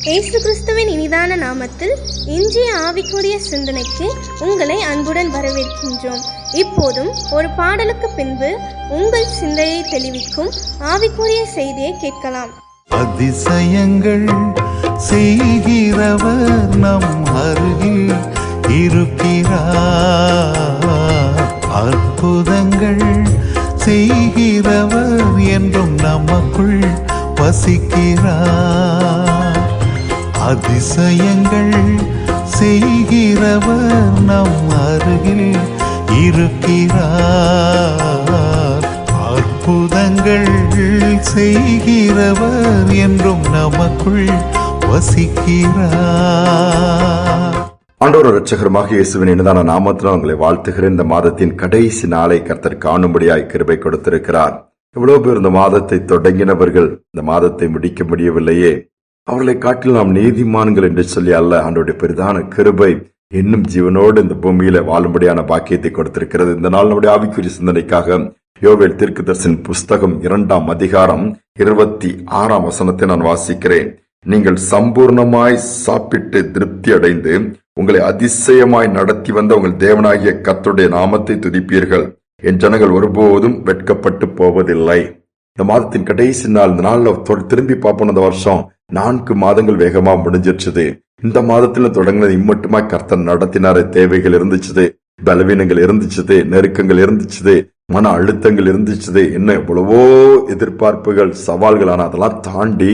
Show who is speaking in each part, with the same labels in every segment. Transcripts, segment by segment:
Speaker 1: இயேசு கிறிஸ்துவின் இனிதான நாமத்தில் இன்றைய ஆவிக்குரிய சிந்தனைக்கு உங்களை அன்புடன் வரவேற்கின்றோம். இப்போதும் ஒரு பாடலுக்கு பின்பு உங்கள் சிந்தையை தெளிவிக்கும் ஆவிக்குரிய செய்தியை கேட்கலாம்.
Speaker 2: அதிசயங்கள் செய்கிறவர் நம் அருகில் இருக்கிறார். அற்புதங்கள் செய்கிறவர் என்றும் நமக்குள் வசிக்கிறார். அதிசயங்கள் செய்கிறவர் நம் அருகில் இருக்கிறார். அற்புதங்கள் செய்கிறவர் என்றும் நமக்குள் வசிக்கிறார்.
Speaker 3: ஆண்டவர் இரட்சகருமாக இயேசுவின் இனிதான நாமத்தில் உங்களை வாழ்த்துகிறேன். இந்த மாதத்தின் கடைசி நாளை கர்த்தர் காணும்படியாய் கிருபை கொடுத்திருக்கிறார். எவ்வளவு பேர் இந்த மாதத்தை தொடங்கினவர்கள் இந்த மாதத்தை முடிக்க முடியவில்லையே. அவர்களை காட்டில் நாம் நீதிமான்கள் என்று சொல்லி அல்ல, ஆண்டவருடைய பெரிதான கிருபை இன்னும் ஜீவனோடு இந்த பூமியில வாழும்படியான பாக்கியத்தை கொடுத்திருக்கிறது. இந்த நாள் நம்முடைய ஆவிக்குரிய சிந்தனைக்காக யோவேல் தீர்க்கதரிசியின் புஸ்தகம் 2ஆம் அதிகாரம் 26ஆம் வசனத்தை நான் வாசிக்கிறேன். நீங்கள் சம்பூர்ணமாய் சாப்பிட்டு திருப்தி அடைந்து உங்களை அதிசயமாய் நடத்தி வந்த உங்கள் தேவனாகிய கர்த்தருடைய நாமத்தை துதிப்பீர்கள். என் ஜனங்கள் ஒருபோதும் வெட்கப்பட்டு போவதில்லை. இந்த மாதத்தின் கடைசி நாள், இந்த நாள்ல திரும்பி பார்ப்போம். இந்த வருஷம் 4 மாதங்கள் வேகமா முடிஞ்சிருச்சுது. இந்த மாதத்துல தொடங்கினது இம்மட்டுமா கர்த்தர் நடத்தினாரு. தேவைகள் இருந்துச்சு, பலவீனங்கள் இருந்துச்சு, நெருக்கங்கள் இருந்துச்சு, மன அழுத்தங்கள் இருந்துச்சு, இன்னும் எவ்வளவோ எதிர்பார்ப்புகள், சவால்கள். ஆனா அதெல்லாம் தாண்டி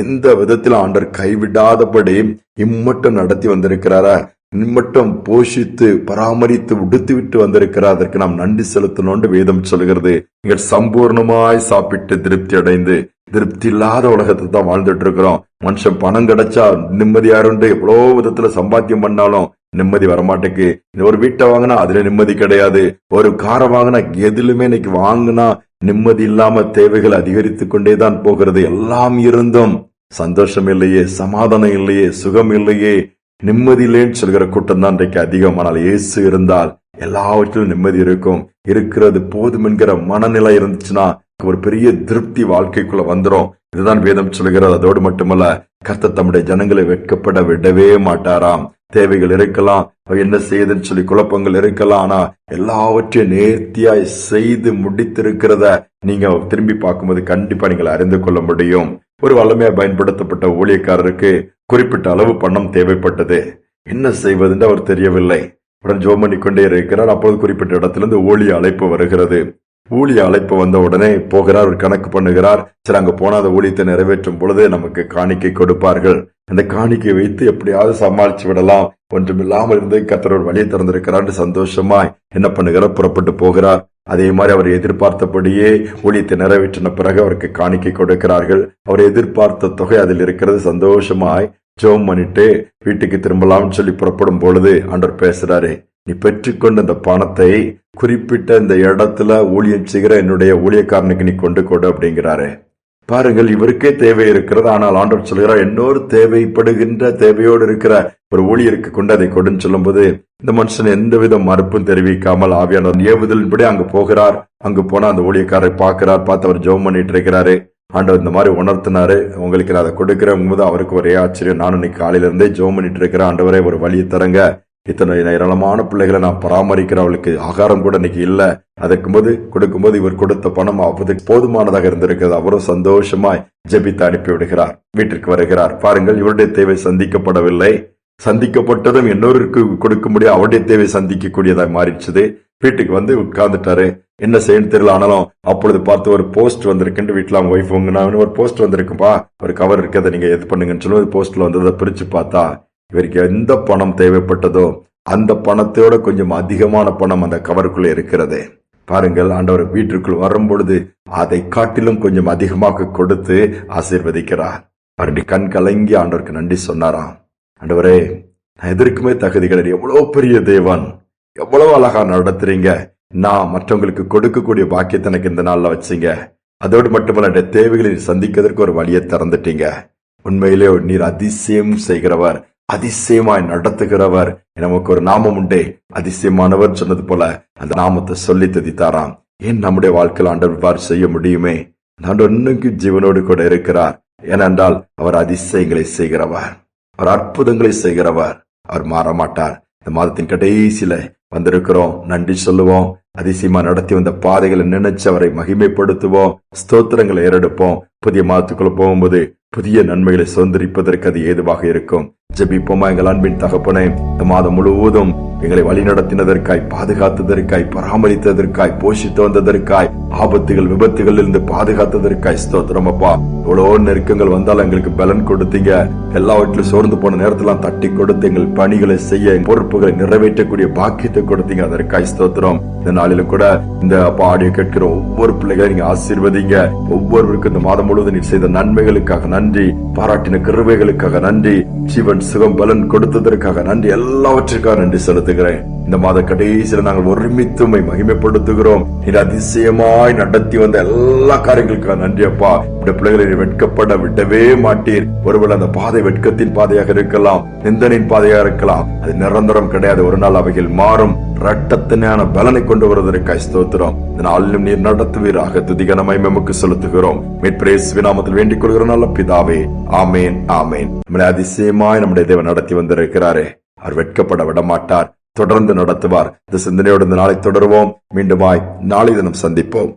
Speaker 3: எந்த விதத்தில் ஆண்டவர் கைவிடாதபடி இம்மட்டும் நடத்தி வந்திருக்கிறாரா, இம்மட்டும் போஷித்து பராமரித்து உடுத்து விட்டு வந்திருக்கிறார். அதற்கு நாம் நன்றி செலுத்தணும்னு வேதம் சொல்கிறது. நீங்கள் சம்பூர்ணமாய் சாப்பிட்டு திருப்தி அடைந்து, திருப்தி இல்லாத உலகத்தை தான் வாழ்ந்துட்டு இருக்கிறோம். மனுஷன் பணம் கிடைச்சா நிம்மதியாருண்டு எவ்வளவு விதத்துல சம்பாத்தியம் பண்ணாலும் நிம்மதி வரமாட்டேக்கு. ஒரு வீட்டை வாங்கினா அதுல நிம்மதி கிடையாது. ஒரு காரை வாங்கினா எதுலுமே இன்னைக்கு வாங்கினா நிம்மதி இல்லாம தேவைகள் அதிகரித்து கொண்டேதான் போகிறது. எல்லாம் இருந்தும் சந்தோஷம் இல்லையே, சமாதானம் இல்லையே, சுகம் இல்லையே, நிம்மதி இல்லைன்னு சொல்கிற கூட்டம் தான் இன்றைக்கு அதிகம். ஆனால் இயேசு இருந்தால் எல்லாவற்றிலும் நிம்மதி இருக்கும். இருக்கிறது போதும் என்கிற மனநிலை இருந்துச்சுன்னா ஒரு பெரிய திருப்தி வாழ்க்கைக்குள்ள வந்துரும். இதுதான் வேதம் சொல்கிறது. அதோடு மட்டுமல்ல, கர்த்தர் தம்முடைய ஜனங்களை வெட்கப்பட விடவே மாட்டாராம். தேவைகள் இருக்கலாம், என்ன செய்யுதுன்னு சொல்லி குழப்பங்கள் இருக்கலாம், ஆனா எல்லாவற்றையும் நேர்த்தியாய் செய்து முடித்திருக்கிறத நீங்க திரும்பி பார்க்கும்போது கண்டிப்பா நீங்கள் அறிந்து கொள்ள முடியும். ஒரு வல்லமையா பயன்படுத்தப்பட்ட ஊழியக்காரருக்கு குறிப்பிட்ட அளவு பணம் தேவைப்பட்டது. என்ன செய்வதுன்னு அவர் தெரியவில்லை. உடனே ஜெபம் பண்ணிக்கொண்டே இருக்கிறார். அப்போது குறிப்பிட்ட இடத்திலிருந்து ஊழிய அழைப்பு வருகிறது. ஊழிய அழைப்பு வந்த உடனே போகிறார், ஒரு கணக்கு பண்ணுகிறார். சரி, அங்க போனா அந்த ஊழியத்தை நிறைவேற்றும் பொழுது நமக்கு காணிக்கை கொடுப்பார்கள். அந்த காணிக்கை வைத்து எப்படியாவது சமாளிச்சு விடலாம், ஒன்றுமில்லாமல் இருந்து கர்த்தர் ஒரு வழியை திறந்திருக்கிறார் சந்தோஷமாய் என்ன பண்ணுகிறார், புறப்பட்டு போகிறார். அதே மாதிரி அவர் எதிர்பார்த்தபடியே ஊழியத்தை நிறைவேற்றின பிறகு அவருக்கு காணிக்கை கொடுக்கிறார்கள். அவர் எதிர்பார்த்த தொகை அதில் இருக்கிறது. சந்தோஷமாய் ஜெபம் பண்ணிட்டு வீட்டுக்கு திரும்பலாம்னு சொல்லி புறப்படும் பொழுது ஆண்டவர் பேசுறாரு, நீ பெற்றுக்கொண்ட இந்த பணத்தை குறிப்பிட்ட இந்த இடத்துல ஊழியம் செய்கிற என்னுடைய ஊழியக்காரனுக்கு நீ கொண்டு கொடு அப்படிங்கிறாரு. பாருங்கள், இவருக்கே தேவை இருக்கிறது. ஆனால் ஆண்டவர் சொல்கிறார், இன்னொரு தேவைப்படுகின்ற தேவையோடு இருக்கிற ஒரு ஊழியருக்கு கொண்டு அதை கொடுன்னு சொல்லும் போது இந்த மனுஷன் எந்தவித மறுப்பும் தெரிவிக்காமல் ஆவியானவர் ஏவுதலின்படி அங்கு போகிறார். அங்கு போனா அந்த ஊழியக்காரரை பார்க்கிறார். பார்த்து அவர் ஜெபம் பண்ணிட்டு இருக்கிறாரு. ஆண்டவர் இந்த மாதிரி உணர்த்தினாரு, உங்களுக்கு நான் அதை கொடுக்கிறேன் போது அவருக்கு ஒரே ஆச்சரியம். நானும் இன்னைக்கு காலையில இருந்தே ஜெபம் பண்ணிட்டு இருக்கிறேன், ஆண்டவரே ஒரு வழியை தரங்க, இத்தனை ஏராளமான பிள்ளைகளை நான் பராமரிக்கிறேன், அவளுக்கு ஆகாரம் கூட இன்னைக்கு இல்ல. அதற்கும்போது கொடுக்கும்போது இவர் கொடுத்த பணம் அவருக்கு போதுமானதாக இருந்திருக்கிறது. அவரும் சந்தோஷமாய் ஜெபித்து அனுப்பி விடுகிறார். வீட்டிற்கு வருகிறார். பாருங்கள், இவருடைய தேவை சந்திக்கப்படவில்லை. சந்திக்கப்பட்டதும் இன்னொருக்கு கொடுக்க முடியும், அவருடைய தேவை சந்திக்கக்கூடியதாக மாறிடுச்சு. வீட்டுக்கு வந்து உட்கார்ந்துட்டாரு. என்ன செய்யணும் தெரியல. ஆனாலும் அப்பொழுது பார்த்து ஒரு போஸ்ட் வந்திருக்கு. வீட்டுல அவங்க ஒய்ஃப் ஒரு போஸ்ட் வந்திருக்குப்பா, ஒரு கவர் இருக்கிறத நீங்க எது பண்ணுங்கன்னு சொல்லி போஸ்ட்ல வந்ததை பிரிச்சு பார்த்தா இவருக்கு எந்த பணம் தேவைப்பட்டதோ அந்த பணத்தோட கொஞ்சம் அதிகமான பணம் அந்த கவருக்குள்ள இருக்கிறது. பாருங்கள், ஆண்டவர் வீட்டிற்குள் வரும் பொழுது அதை காட்டிலும் கொஞ்சம் அதிகமாக கொடுத்து ஆசீர்வதிக்கிறார். அவருடைய கண் கலங்கி ஆண்டவருக்கு நன்றி சொன்னாராம். ஆண்டவரே, நான் எதற்குமே தகுதி கிடையாது, எவ்வளவு பெரிய தேவன், எவ்வளவு அழகா நடத்துறீங்க, நான் மற்றவங்களுக்கு கொடுக்கக்கூடிய பாக்கியத்தை எனக்கு இந்த நாள்ல வச்சீங்க. அதோடு மட்டுமல்ல, தேவைகளை சந்திக்கிறதுக்கு ஒரு வழியை திறந்துட்டீங்க. உண்மையிலே நீர் அதிசயம் செய்கிறவர், அதிசயமாய் நடத்துகிறவர். நமக்கு ஒரு நாமம் உண்டே, அதிசயமானவர் சொன்னது போல அந்த நாமத்தை சொல்லி துதித்தாராம். ஏன் நம்முடைய வாழ்க்கையில் ஆண்டவர் செய்ய முடியுமே. ஆண்டவர் இன்னைக்கு ஜீவனோடு கூட இருக்கிறார். ஏனென்றால் அவர் அதிசயங்களை செய்கிறவர், அவர் அற்புதங்களை செய்கிறவர், அவர் மாறமாட்டார். இந்த மாதத்தின் கடைசியில வந்திருக்கிறோம். நன்றி சொல்லுவோம். அதிசயமா நடத்தி வந்த பாதைகளை நினைச்சு அவரை மகிமைப்படுத்துவோம், ஸ்தோத்திரங்களை ஏறெடுப்போம். புதிய மாதத்துக்குள்ள போகும்போது புதிய நன்மைகளை சுதந்திரிப்பதற்கு அது ஏதுவாக இருக்கும். ஜெபிப்போமா. எங்கள் அன்பின் தகப்பனே, இந்த மாதம் முழுவதும் எங்களை வழி நடத்தினதற்காய், பாதுகாத்ததற்காய், பராமரித்ததற்காய், போஷித்து வந்ததற்காய், ஆபத்துகள் விபத்துகள் இருந்து பாதுகாத்ததற்காய் ஸ்தோத்திரம் அப்பா. எவ்வளோ நெருக்கங்கள் வந்தாலும் எங்களுக்கு பலன் கொடுத்தீங்க. எல்லாவற்றிலும் சோர்ந்து போன நேரத்தெல்லாம் தட்டி கொடுத்து எங்கள் பணிகளை செய்ய, பொறுப்புகளை நிறைவேற்றக்கூடிய பாக்கியத்தை கொடுத்தீங்க. அதற்காய் ஸ்தோத்திரம். இந்த நாளிலும் கூட இந்த ஆடியோ கேட்கிற ஒவ்வொரு பிள்ளைகளையும் நீங்க ஆசீர்வதிங்க. ஒவ்வொருவருக்கும் இந்த மாதம் முழுவதும் நீ செய்த நன்மைகளுக்காக நன்றி, பாராட்டின கிருபைகளுக்காக நன்றி, ஜீவன் சுகம் பலன் கொடுத்ததற்காக நன்றி, எல்லாவற்றிற்காக நன்றி செலுத்துகிறேன். இந்த மாத கடைசியில் நாங்கள் ஒருமித்து உம்மை மகிமைப்படுத்துகிறோம். நீ அதிசயமாய் நடத்தி வந்த எல்லா காரியங்களுக்காக நன்றி அப்பா. இந்த பிள்ளைகளை வெட்கப்பட விடவே மாட்டீர். ஒருவேளை அந்த பாதை வெட்கத்தின் பாதையாக இருக்கலாம், நிந்தனின் பாதையாக இருக்கலாம், அது நிரந்தரம் கிடையாது. ஒரு நாள் அவைகள் மாறும். இரட்டத்தினான பலனை கொண்டு வருவதற்காய் ஸ்தோத்திரம். இந்த நாளிலும் நீர் நடத்துவீராக. துதிகனமை நமக்கு செலுத்துகிறோம். மீட்பு நாமத்தில் வேண்டிக் கொள்கிற நல்ல பிதாவே, ஆமேன் ஆமேன். நம்மளை அதிசயமாய் நம்முடைய தேவன் நடத்தி வந்திருக்கிறாரே, அவர் வெட்கப்பட விட மாட்டார், தொடர்ந்து நடத்துவார். இந்த சிந்தனையோடு இந்த நாளை தொடருவோம். மீண்டுமாய் நாளை தினம் சந்திப்போம்.